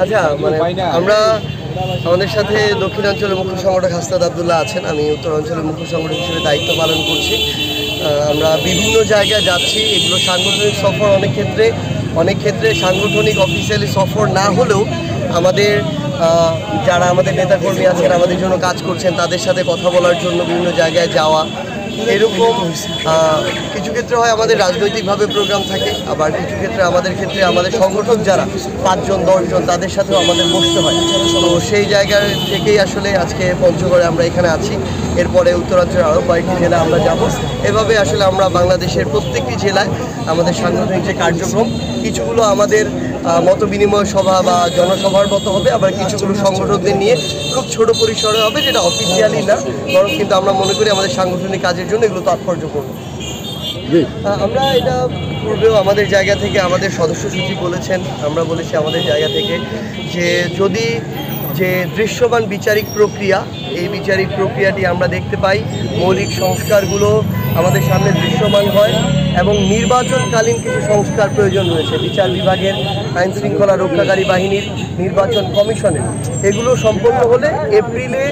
আচ্ছা, মানে আমরা আমাদের সাথে দক্ষিণাঞ্চলের মুখ্য সংগঠক হাসনাত আবদুল্লাহ আছেন। আমি উত্তরাঞ্চলের মুখ্য সংগঠক হিসেবে দায়িত্ব পালন করছি। আমরা বিভিন্ন জায়গায় যাচ্ছি। এগুলো সাংগঠনিক সফর, অনেক ক্ষেত্রে সাংগঠনিক অফিসিয়ালি সফর না হলেও আমাদের যারা আমাদের নেতাকর্মী আছেন, আমাদের জন্য কাজ করছেন, তাদের সাথে কথা বলার জন্য বিভিন্ন জায়গায় যাওয়া। এরকম কিছু ক্ষেত্রে হয় আমাদের রাজনৈতিকভাবে প্রোগ্রাম থাকে, আবার কিছু ক্ষেত্রে আমাদের সংগঠক যারা 5 জন 10 জন তাদের সাথেও আমাদের বসতে হয়। তো সেই জায়গা থেকেই আসলে আজকে পঞ্চগড়ে আমরা এখানে আছি। এরপরে উত্তরাঞ্চলের আরও কয়েকটি জেলা আমরা যাব। এভাবে আসলে আমরা বাংলাদেশের প্রত্যেকটি জেলায় আমাদের সাংগঠনিক যে কার্যক্রম, কিছুগুলো আমাদের মত বিনিময় সভা বা জনসভার মতো হবে, আবার কিছুগুলো সংগঠকদের নিয়ে খুব ছোট পরিসরে হবে, যেটা অফিসিয়ালি না, বরং কিন্তু আমরা মনে করি আমাদের সাংগঠনিক কাজের জন্য এগুলো তাৎপর্যপূর্ণ। আমরা এটা পূর্বেও আমাদের জায়গা থেকে আমাদের সদস্য সচিব বলেছেন, আমরা বলেছি আমাদের জায়গা থেকে যে যদি যে দৃশ্যমান বিচারিক প্রক্রিয়া, এই বিচারিক প্রক্রিয়াটি আমরা দেখতে পাই, মৌলিক সংস্কারগুলো আমাদের সামনে দৃশ্যমান হয় এবং নির্বাচনকালীন কিছু সংস্কার প্রয়োজন রয়েছে বিচার বিভাগের, আইন শৃঙ্খলা রক্ষাকারী বাহিনীর, নির্বাচন কমিশনের, এগুলো সম্পন্ন হলে এপ্রিলে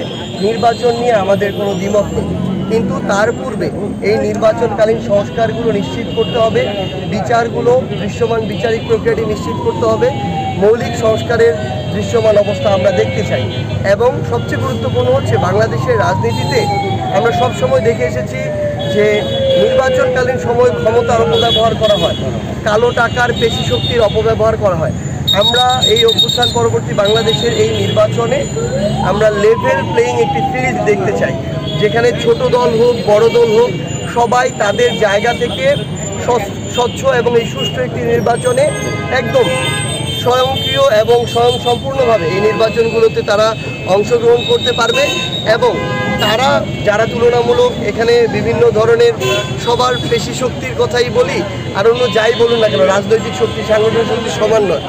নির্বাচন নিয়ে আমাদের কোনো দ্বিমত নেই। কিন্তু তার পূর্বে এই নির্বাচনকালীন সংস্কারগুলো নিশ্চিত করতে হবে, বিচারগুলো দৃশ্যমান বিচারিক প্রক্রিয়াটি নিশ্চিত করতে হবে, মৌলিক সংস্কারের দৃশ্যমান অবস্থা আমরা দেখতে চাই। এবং সবচেয়ে গুরুত্বপূর্ণ হচ্ছে বাংলাদেশের রাজনীতিতে আমরা সবসময় দেখে এসেছি যে নির্বাচনকালীন সময় ক্ষমতার অপব্যবহার করা হয়, কালো টাকার পেশি শক্তির অপব্যবহার করা হয়। আমরা এই অভ্যুত্থান পরবর্তী বাংলাদেশের এই নির্বাচনে আমরা লেভেল প্লেয়িং একটি ফিল্ড দেখতে চাই, যেখানে ছোট দল হোক বড় দল হোক সবাই তাদের জায়গা থেকে স্বচ্ছ এবং এই সুষ্ঠু একটি নির্বাচনে একদম স্বয়ংক্রিয় এবং স্বয়ংসম্পূর্ণভাবে এই নির্বাচনগুলোতে তারা অংশগ্রহণ করতে পারবে। এবং তারা যারা তুলনামূলক এখানে বিভিন্ন ধরনের সবার পেশি শক্তির কথাই বলি আর অন্য যাই বলুন না কেন, রাজনৈতিক শক্তি সাংগঠনিক শক্তি সমান নয়,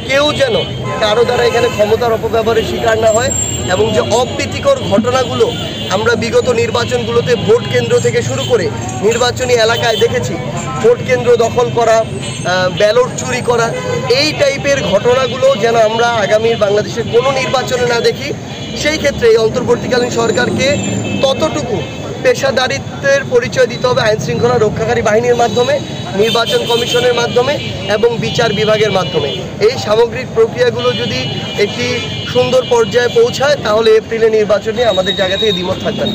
কেউ যেন কারো দ্বারা এখানে ক্ষমতার অপব্যবহারের শিকার না হয়। এবং যে অপ্রীতিকর ঘটনাগুলো আমরা বিগত নির্বাচনগুলোতে ভোট কেন্দ্র থেকে শুরু করে নির্বাচনী এলাকায় দেখেছি, ভোট কেন্দ্র দখল করা, ব্যালট চুরি করা, এই টাইপের ঘটনাগুলো যেন আমরা আগামীর বাংলাদেশের কোনো নির্বাচনে না দেখি। সেই ক্ষেত্রে এই অন্তর্বর্তীকালীন সরকারকে ততটুকু পেশাদারিত্বের পরিচয় দিতে হবে আইন শৃঙ্খলা রক্ষাকারী বাহিনীর মাধ্যমে, নির্বাচন কমিশনের মাধ্যমে এবং বিচার বিভাগের মাধ্যমে। এই সামগ্রিক প্রক্রিয়াগুলো যদি একটি সুন্দর পর্যায়ে পৌঁছায় তাহলে এপ্রিলে নির্বাচনে আমাদের জায়গা থেকে দ্বিমত থাকবে না।